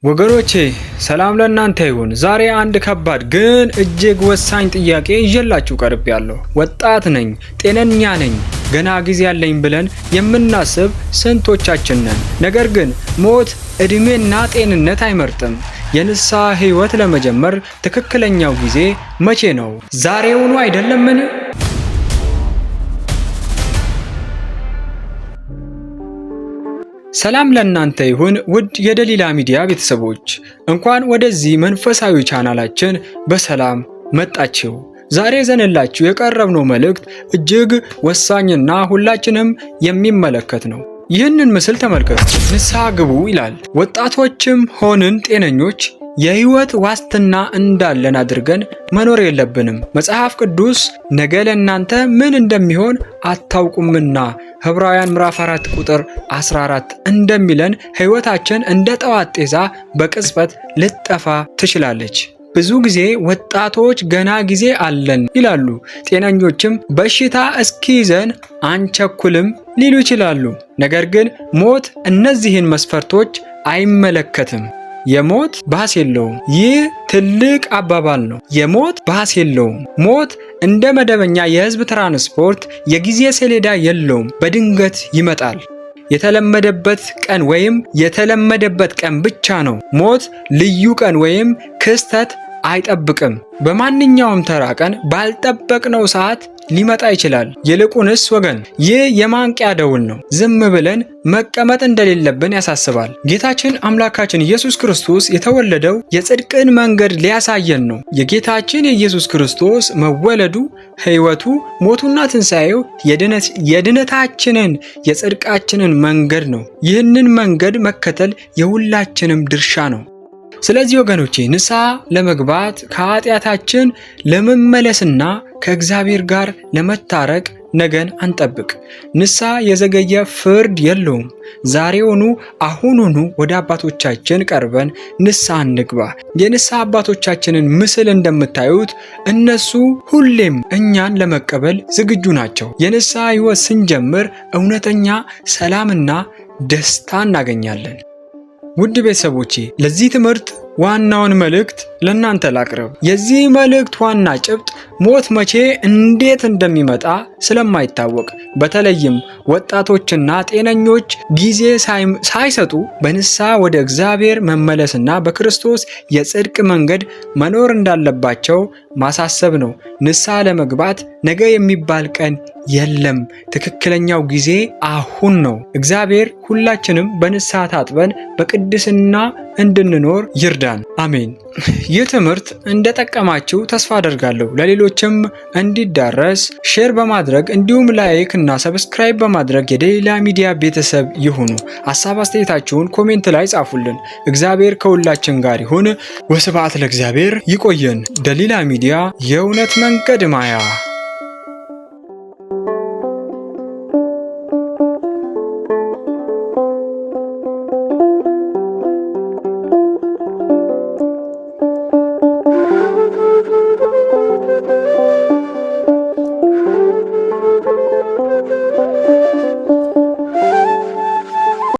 ወገኖቼ ሰላም ለእናንተ ይሁን። ዛሬ አንድ ከባድ ግን እጅግ ወሳኝ ጥያቄ ይዤላችሁ ቀርቤያለሁ። ወጣት ነኝ፣ ጤነኛ ነኝ፣ ገና ጊዜ ያለኝ ብለን የምናስብ ስንቶቻችን ነን? ነገር ግን ሞት እድሜና ጤንነት አይመርጥም። የንስሐ ሕይወት ለመጀመር ትክክለኛው ጊዜ መቼ ነው? ዛሬውኑ አይደለምን? ሰላም ለእናንተ ይሁን ውድ የደሊላ ሚዲያ ቤተሰቦች፣ እንኳን ወደዚህ መንፈሳዊ ቻናላችን በሰላም መጣችሁ። ዛሬ ዘንላችሁ የቀረብነው መልእክት እጅግ ወሳኝና ሁላችንም የሚመለከት ነው። ይህንን ምስል ተመልከቱ። ንስሐ ግቡ ይላል። ወጣቶችም ሆንን ጤነኞች የህይወት ዋስትና እንዳለን አድርገን መኖር የለብንም። መጽሐፍ ቅዱስ ነገ ለእናንተ ምን እንደሚሆን አታውቁምና ዕብራውያን ምዕራፍ 4 ቁጥር 14 እንደሚለን ህይወታችን እንደ ጠዋት ጤዛ በቅጽበት ልትጠፋ ትችላለች። ብዙ ጊዜ ወጣቶች ገና ጊዜ አለን ይላሉ። ጤነኞችም በሽታ እስኪይዘን አንቸኩልም ሊሉ ይችላሉ። ነገር ግን ሞት እነዚህን መስፈርቶች አይመለከትም። የሞት ባስ የለውም። ይህ ትልቅ አባባል ነው። የሞት ባስ የለውም። ሞት እንደ መደበኛ የህዝብ ትራንስፖርት የጊዜ ሰሌዳ የለውም። በድንገት ይመጣል። የተለመደበት ቀን ብቻ ነው። ሞት ልዩ ቀን ወይም ክስተት አይጠብቅም። በማንኛውም ተራ ቀን ባልጠበቅነው ሰዓት ሊመጣ ይችላል። ይልቁንስ ወገን ይህ የማንቂያ ደውል ነው። ዝም ብለን መቀመጥ እንደሌለብን ያሳስባል። ጌታችን አምላካችን ኢየሱስ ክርስቶስ የተወለደው የጽድቅን መንገድ ሊያሳየን ነው። የጌታችን የኢየሱስ ክርስቶስ መወለዱ፣ ሕይወቱ፣ ሞቱና ትንሣኤው የድነታችንን የጽድቃችንን መንገድ ነው። ይህንን መንገድ መከተል የሁላችንም ድርሻ ነው። ስለዚህ ወገኖቼ ንስሐ ለመግባት ከኃጢአታችን ለመመለስና ከእግዚአብሔር ጋር ለመታረቅ ነገን አንጠብቅ። ንስሐ የዘገየ ፍርድ የለውም። ዛሬውኑ አሁኑኑ ወደ አባቶቻችን ቀርበን ንስሐ እንግባ። የንስሐ አባቶቻችንን ምስል እንደምታዩት እነሱ ሁሌም እኛን ለመቀበል ዝግጁ ናቸው። የንስሐ ሕይወት ስንጀምር እውነተኛ ሰላምና ደስታ እናገኛለን። ውድ ቤተሰቦቼ ለዚህ ትምህርት ዋናውን መልእክት ለእናንተ ላቅርብ። የዚህ መልእክት ዋና ጭብጥ ሞት መቼ እንዴት እንደሚመጣ ስለማይታወቅ በተለይም ወጣቶችና ጤነኞች ጊዜ ሳይሰጡ በንስሐ ወደ እግዚአብሔር መመለስና በክርስቶስ የጽድቅ መንገድ መኖር እንዳለባቸው ማሳሰብ ነው። ንስሐ ለመግባት ነገ የሚባል ቀን የለም። ትክክለኛው ጊዜ አሁን ነው። እግዚአብሔር ሁላችንም በንስሐ ታጥበን በቅድስና እንድንኖር ይርዳን። አሜን። ይህ ትምህርት እንደጠቀማችሁ ተስፋ አደርጋለሁ። ለሌሎችም እንዲዳረስ ሼር በማድረግ እንዲሁም ላይክ እና ሰብስክራይብ በማድረግ የደሊላ ሚዲያ ቤተሰብ ይሁኑ። ሐሳብ አስተያየታችሁን ኮሜንት ላይ ጻፉልን። እግዚአብሔር ከሁላችን ጋር ይሁን። ወስብሐት ለእግዚአብሔር። ይቆየን። ደሊላ ሚዲያ የእውነት መንገድ ማያ